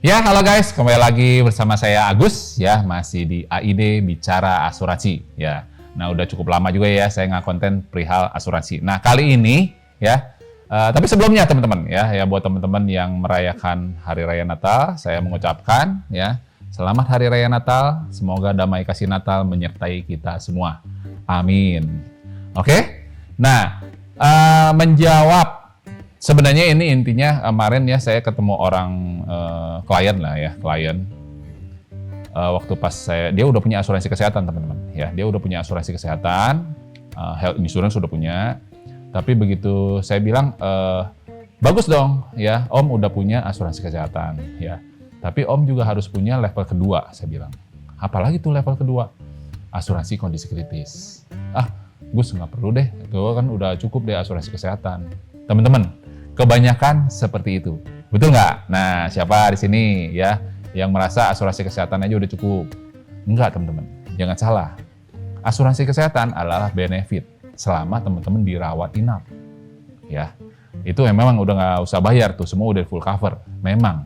Ya, halo guys, kembali lagi bersama saya Agus ya, masih di AID Bicara Asuransi ya. Nah, udah cukup lama juga ya saya konten perihal asuransi. Nah, kali ini ya, tapi sebelumnya teman-teman ya buat teman-teman yang merayakan Hari Raya Natal, saya mengucapkan ya, selamat Hari Raya Natal, semoga damai kasih Natal menyertai kita semua. Amin. Oke? Nah, menjawab sebenarnya ini intinya kemarin ya saya ketemu orang klien lah ya, waktu pas dia udah punya asuransi kesehatan teman-teman ya, dia udah punya asuransi kesehatan, health insurance sudah punya, tapi begitu saya bilang bagus dong ya, Om udah punya asuransi kesehatan ya, tapi Om juga harus punya level kedua, saya bilang. Apalagi tuh level kedua? Asuransi kondisi kritis. Gus nggak perlu deh, itu kan udah cukup deh asuransi kesehatan. Teman-teman, kebanyakan seperti itu. Betul nggak? Nah, siapa di sini ya yang merasa asuransi kesehatan aja udah cukup? Enggak, teman-teman. Jangan salah. Asuransi kesehatan adalah benefit selama teman-teman dirawat inap. Ya, itu memang udah nggak usah bayar tuh, semua udah full cover. Memang.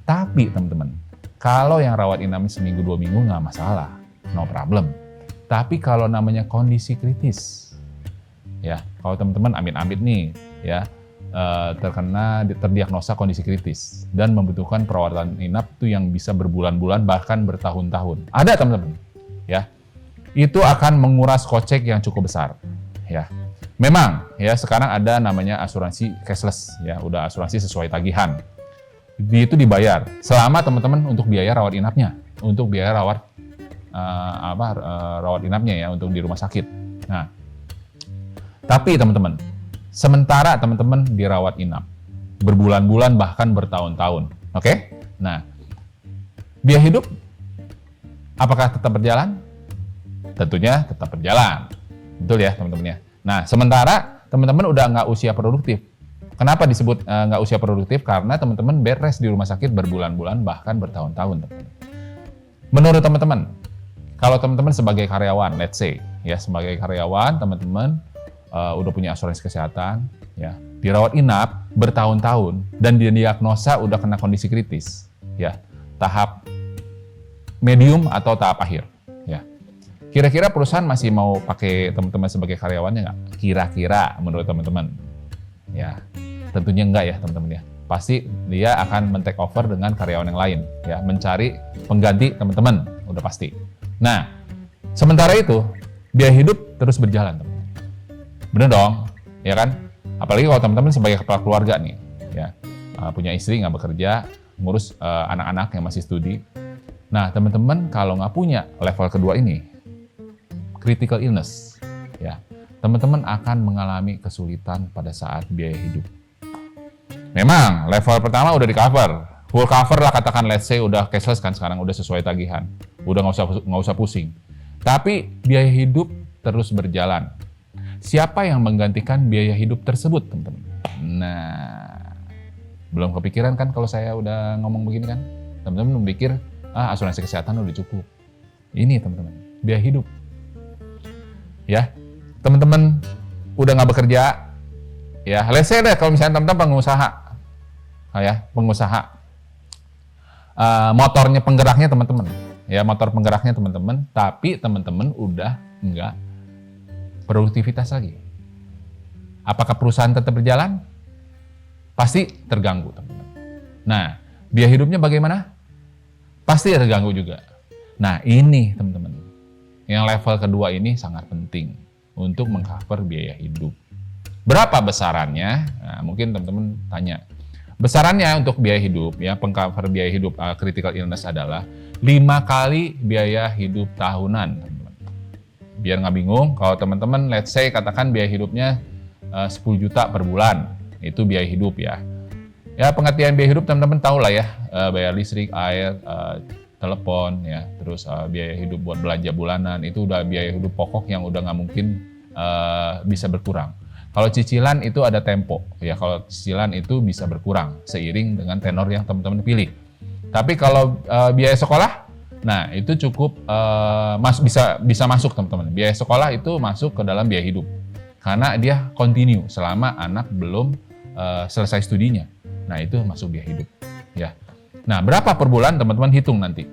Tapi teman-teman, kalau yang rawat inapnya seminggu 2 minggu nggak masalah, no problem. Tapi kalau namanya kondisi kritis, ya, kalau teman-teman amit-amit nih, ya, terdiagnosa kondisi kritis dan membutuhkan perawatan inap itu yang bisa berbulan-bulan bahkan bertahun-tahun. Ada teman-teman, ya. Itu akan menguras kocek yang cukup besar, ya. Memang ya sekarang ada namanya asuransi cashless, ya, udah asuransi sesuai tagihan. Itu dibayar selama teman-teman untuk biaya rawat inapnya, untuk biaya rawat inapnya ya untuk di rumah sakit. Nah, tapi teman-teman, sementara teman-teman dirawat inap berbulan-bulan bahkan bertahun-tahun, oke? Nah, biaya hidup apakah tetap berjalan? Tentunya tetap berjalan, betul ya teman-teman ya. Nah, sementara teman-teman udah nggak usia produktif. Kenapa disebut nggak usia produktif? Karena teman-teman bed rest di rumah sakit berbulan-bulan bahkan bertahun-tahun. Menurut teman-teman, kalau teman-teman sebagai karyawan, let's say ya sebagai karyawan teman-teman udah punya asuransi kesehatan, ya, dirawat inap bertahun-tahun dan didiagnosa udah kena kondisi kritis, ya, tahap medium atau tahap akhir, ya. Kira-kira perusahaan masih mau pakai teman-teman sebagai karyawannya nggak? Kira-kira menurut teman-teman, ya, tentunya enggak ya teman-teman ya. Pasti dia akan men-take over dengan karyawan yang lain, ya, mencari pengganti teman-teman, udah pasti. Nah, sementara itu biaya hidup terus berjalan, teman. Bener dong, ya kan? Apalagi kalau teman-teman sebagai kepala keluarga nih, ya, punya istri nggak bekerja, ngurus anak-anak yang masih studi. Nah, teman-teman kalau nggak punya level kedua ini, critical illness, ya, teman-teman akan mengalami kesulitan pada saat biaya hidup. Memang level pertama udah di cover, full cover lah katakan, let's say udah cashless kan sekarang, udah sesuai tagihan, udah nggak usah pusing. Tapi biaya hidup terus berjalan. Siapa yang menggantikan biaya hidup tersebut, teman-teman? Nah, belum kepikiran kan kalau saya udah ngomong begini kan? Teman-teman memikir, asuransi kesehatan udah cukup. Ini teman-teman, biaya hidup. Ya, teman-teman udah nggak bekerja, ya, let's say deh kalau misalnya teman-teman pengusaha, motornya penggeraknya teman-teman, ya, motor penggeraknya teman-teman, tapi teman-teman udah nggak produktivitas lagi. Apakah perusahaan tetap berjalan? Pasti terganggu, teman-teman. Nah, biaya hidupnya bagaimana? Pasti terganggu juga. Nah, ini teman-teman, yang level kedua ini sangat penting untuk mengcover biaya hidup. Berapa besarannya? Nah, mungkin teman-teman tanya. Besarannya untuk biaya hidup, ya, pengcover biaya hidup critical illness adalah 5 kali biaya hidup tahunan, teman-teman. Biar nggak bingung, kalau teman-teman let's say katakan biaya hidupnya 10 juta per bulan, itu biaya hidup ya. Ya, pengertian biaya hidup teman-teman tahu lah ya, bayar listrik, air, telepon, ya, terus biaya hidup buat belanja bulanan, itu udah biaya hidup pokok yang udah nggak mungkin bisa berkurang. Kalau cicilan itu ada tempo, ya, kalau cicilan itu bisa berkurang seiring dengan tenor yang teman-teman pilih. Tapi kalau biaya sekolah, nah itu cukup bisa masuk teman-teman. Biaya sekolah itu masuk ke dalam biaya hidup karena dia continue selama anak belum selesai studinya. Nah itu masuk biaya hidup, ya. Nah, berapa per bulan teman-teman hitung nanti.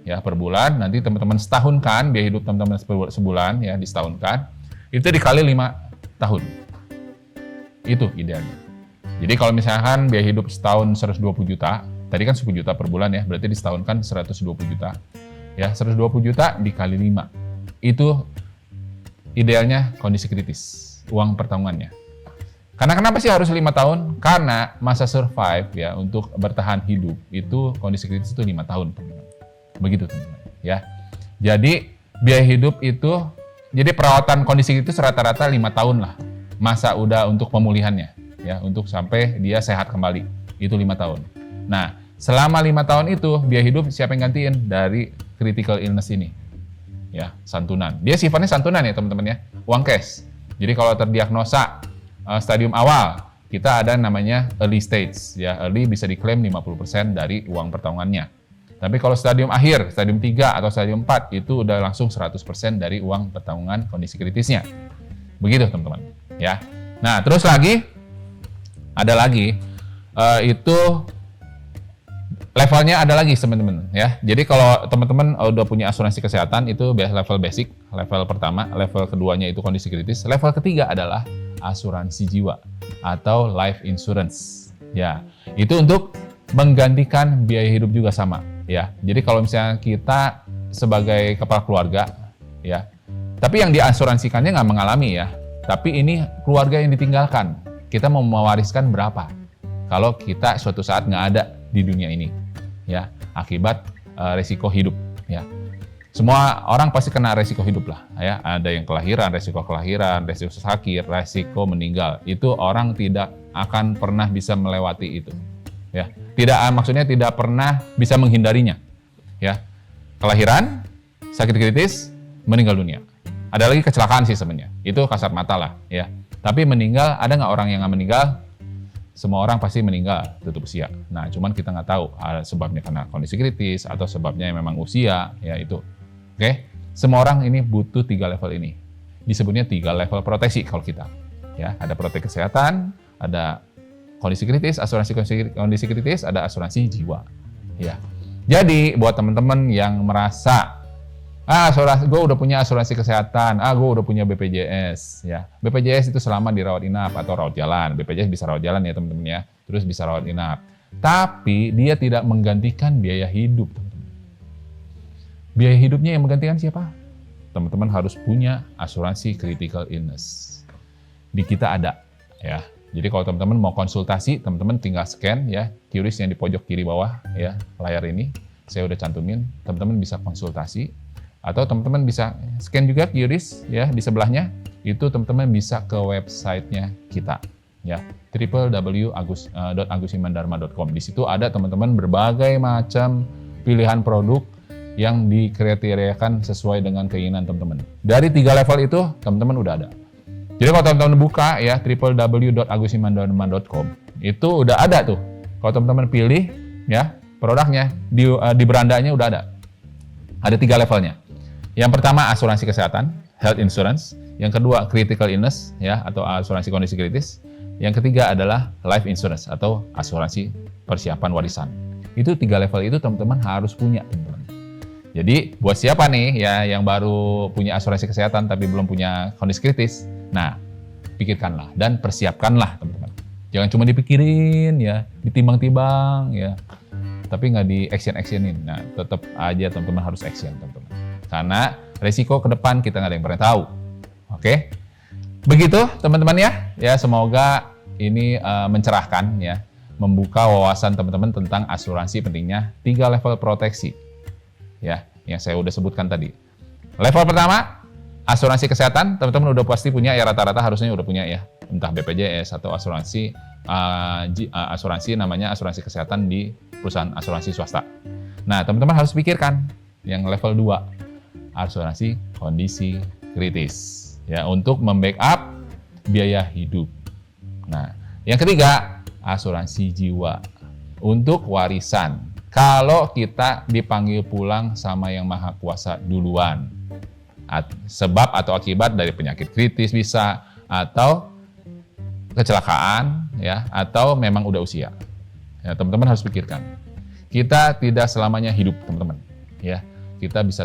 Ya, per bulan nanti teman-teman setahunkan biaya hidup teman-teman sebulan ya, disetahunkan. Itu dikali 5 tahun. Itu idealnya. Jadi kalau misalkan biaya hidup setahun 120 juta, tadi kan 10 juta per bulan ya, berarti disetahunkan 120 juta. Ya, 120 juta dikali 5. Itu idealnya kondisi kritis, uang pertanggungannya. Karena kenapa sih harus 5 tahun? Karena masa survive ya untuk bertahan hidup itu kondisi kritis itu 5 tahun, teman-teman. Begitu, teman-teman, ya. Jadi biaya hidup itu, jadi perawatan kondisi kritis rata-rata 5 tahun lah. Masa udah untuk pemulihannya, ya, untuk sampai dia sehat kembali. Itu 5 tahun. Nah, selama 5 tahun itu biaya hidup siapa yang gantiin dari critical illness ini? Ya, santunan. Dia sifatnya santunan ya, teman-teman ya. Uang cash. Jadi kalau terdiagnosa stadium awal, kita ada namanya early stage, ya. Early bisa diklaim 50% dari uang pertanggungannya. Tapi kalau stadium akhir, stadium 3 atau stadium 4, itu udah langsung 100% dari uang pertanggungan kondisi kritisnya. Begitu, teman-teman. Ya. Nah, terus lagi, ada lagi, itu levelnya ada lagi, teman-teman. Ya. Jadi kalau teman-teman udah punya asuransi kesehatan, itu level basic, level pertama, level keduanya itu kondisi kritis, level ketiga adalah asuransi jiwa atau life insurance. Ya, itu untuk menggantikan biaya hidup juga sama. Ya, jadi kalau misalnya kita sebagai kepala keluarga, ya, tapi yang diasuransikannya nggak mengalami ya, tapi ini keluarga yang ditinggalkan, kita mau mewariskan berapa? Kalau kita suatu saat nggak ada di dunia ini, ya, akibat resiko hidup, ya. Semua orang pasti kena resiko hidup lah, ya. Ada yang kelahiran, resiko sakit, resiko meninggal. Itu orang tidak akan pernah bisa melewati itu. Ya, maksudnya tidak pernah bisa menghindarinya. Ya, kelahiran, sakit kritis, meninggal dunia. Ada lagi kecelakaan sih sebenarnya. Itu kasat mata lah, ya. Tapi meninggal, ada nggak orang yang nggak meninggal? Semua orang pasti meninggal tutup usia. Nah, cuman kita nggak tahu sebabnya karena kondisi kritis atau sebabnya memang usia, ya itu. Oke, semua orang ini butuh 3 level ini. Disebutnya 3 level proteksi kalau kita. Ya, ada proteksi kesehatan, ada kondisi kritis, asuransi kondisi kritis, ada asuransi jiwa. Ya. Jadi buat teman-teman yang merasa gue udah punya asuransi kesehatan, gue udah punya BPJS, ya. BPJS itu selama dirawat inap atau rawat jalan. BPJS bisa rawat jalan ya teman-teman ya, terus bisa rawat inap. Tapi dia tidak menggantikan biaya hidup, teman-teman. Biaya hidupnya yang menggantikan siapa? Teman-teman harus punya asuransi critical illness. Di kita ada, ya. Jadi kalau teman-teman mau konsultasi, teman-teman tinggal scan ya, QRIS yang di pojok kiri bawah ya, layar ini. Saya udah cantumin, teman-teman bisa konsultasi. Atau teman-teman bisa scan juga QRIS ya di sebelahnya. Itu teman-teman bisa ke websitenya kita ya, www.agusimandharma.com. Di situ ada teman-teman berbagai macam pilihan produk yang dikriteriakan sesuai dengan keinginan teman-teman. Dari 3 level itu teman-teman udah ada. Jadi kalau teman-teman buka ya www.agusimandharma.com, itu udah ada tuh. Kalau teman-teman pilih ya produknya di berandanya udah ada. Ada 3 levelnya. Yang pertama asuransi kesehatan, health insurance. Yang kedua critical illness ya atau asuransi kondisi kritis. Yang ketiga adalah life insurance atau asuransi persiapan warisan. Itu 3 level itu teman-teman harus punya, teman-teman. Jadi buat siapa nih ya yang baru punya asuransi kesehatan tapi belum punya kondisi kritis, nah pikirkanlah dan persiapkanlah, teman-teman. Jangan cuma dipikirin ya, ditimbang-timbang ya, tapi nggak di action-actionin. Nah tetap aja teman-teman harus action, teman-teman. Karena resiko ke depan kita nggak ada yang pernah tahu. Oke, begitu teman-teman ya. Ya semoga ini mencerahkan ya, membuka wawasan teman-teman tentang asuransi pentingnya 3 level proteksi. Ya, yang saya udah sebutkan tadi. Level pertama, asuransi kesehatan, teman-teman udah pasti punya ya, rata-rata harusnya udah punya ya, entah BPJS atau asuransi namanya asuransi kesehatan di perusahaan asuransi swasta. Nah, teman-teman harus pikirkan yang level 2, asuransi kondisi kritis ya, untuk membackup biaya hidup. Nah, yang ketiga, asuransi jiwa untuk warisan. Kalau kita dipanggil pulang sama Yang Maha Kuasa duluan, sebab atau akibat dari penyakit kritis bisa, atau kecelakaan, ya, atau memang udah usia. Ya, teman-teman harus pikirkan. Kita tidak selamanya hidup, teman-teman. Ya, kita bisa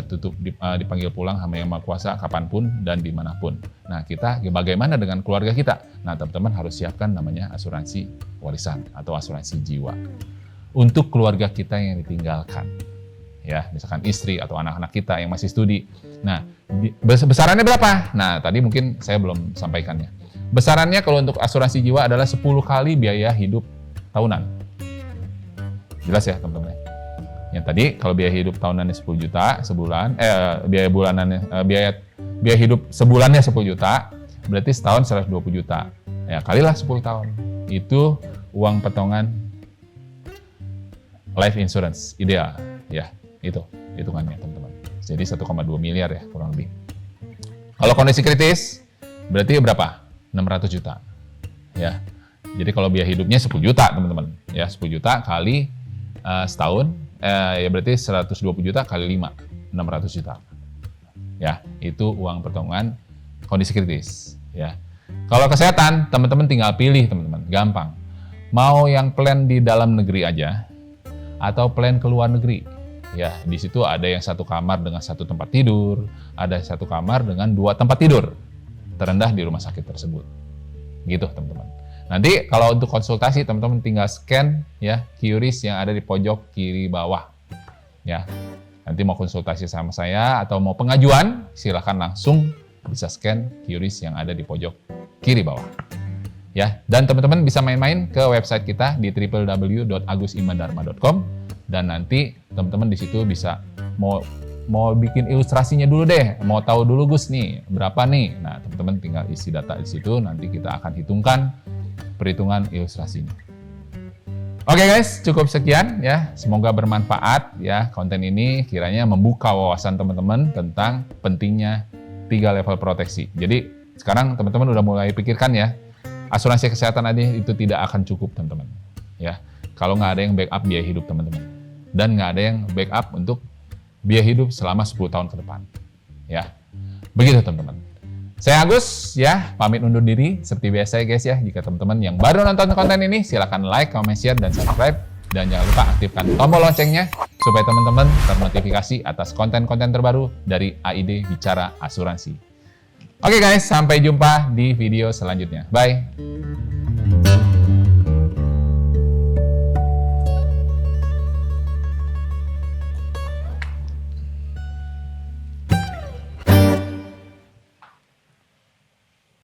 dipanggil pulang sama Yang Maha Kuasa kapanpun dan dimanapun. Nah, kita bagaimana dengan keluarga kita? Nah, teman-teman harus siapkan namanya asuransi warisan atau asuransi jiwa untuk keluarga kita yang ditinggalkan. Ya, misalkan istri atau anak-anak kita yang masih studi. Nah, besarannya berapa? Nah, tadi mungkin saya belum sampaikannya. Besarannya kalau untuk asuransi jiwa adalah 10 kali biaya hidup tahunan. Jelas ya, teman-teman. Yang tadi kalau biaya hidup tahunannya 10 juta sebulan, biaya bulanannya biaya hidup sebulannya 10 juta, berarti setahun 120 juta. Ya, kalilah 10 tahun. Itu uang potongan life insurance ideal, ya. Itu hitungannya, teman-teman. Jadi 1,2 miliar ya, kurang lebih. Kalau kondisi kritis, berarti berapa? 600 juta. Ya. Jadi kalau biaya hidupnya 10 juta, teman-teman. Ya, 10 juta kali setahun, ya berarti 120 juta kali 5, 600 juta. Ya, itu uang potongan kondisi kritis. Ya. Kalau kesehatan, teman-teman tinggal pilih, teman-teman. Gampang. Mau yang plan di dalam negeri aja, atau plan ke luar negeri. Ya, di situ ada yang satu kamar dengan satu tempat tidur, ada satu kamar dengan 2 tempat tidur terendah di rumah sakit tersebut. Gitu, teman-teman. Nanti kalau untuk konsultasi, teman-teman tinggal scan ya QRIS yang ada di pojok kiri bawah. Ya. Nanti mau konsultasi sama saya atau mau pengajuan, silakan langsung bisa scan QRIS yang ada di pojok kiri bawah. Ya, dan teman-teman bisa main-main ke website kita di www.agusimandharma.com. Dan nanti teman-teman di situ bisa mau bikin ilustrasinya dulu deh, mau tahu dulu Gus nih berapa nih. Nah, teman-teman tinggal isi data di situ, nanti kita akan hitungkan perhitungan ilustrasinya. Oke guys, cukup sekian ya. Semoga bermanfaat ya konten ini, kiranya membuka wawasan teman-teman tentang pentingnya 3 level proteksi. Jadi sekarang teman-teman udah mulai pikirkan ya, asuransi kesehatan aja itu tidak akan cukup, teman-teman. Ya, kalau nggak ada yang backup biaya hidup teman-teman. Dan nggak ada yang backup untuk biaya hidup selama 10 tahun ke depan. Ya, begitu teman-teman. Saya Agus ya, pamit undur diri seperti biasa ya guys ya. Jika teman-teman yang baru nonton konten ini, silakan like, comment, share, dan subscribe. Dan jangan lupa aktifkan tombol loncengnya supaya teman-teman ternotifikasi atas konten-konten terbaru dari AID Bicara Asuransi. Oke guys, sampai jumpa di video selanjutnya. Bye!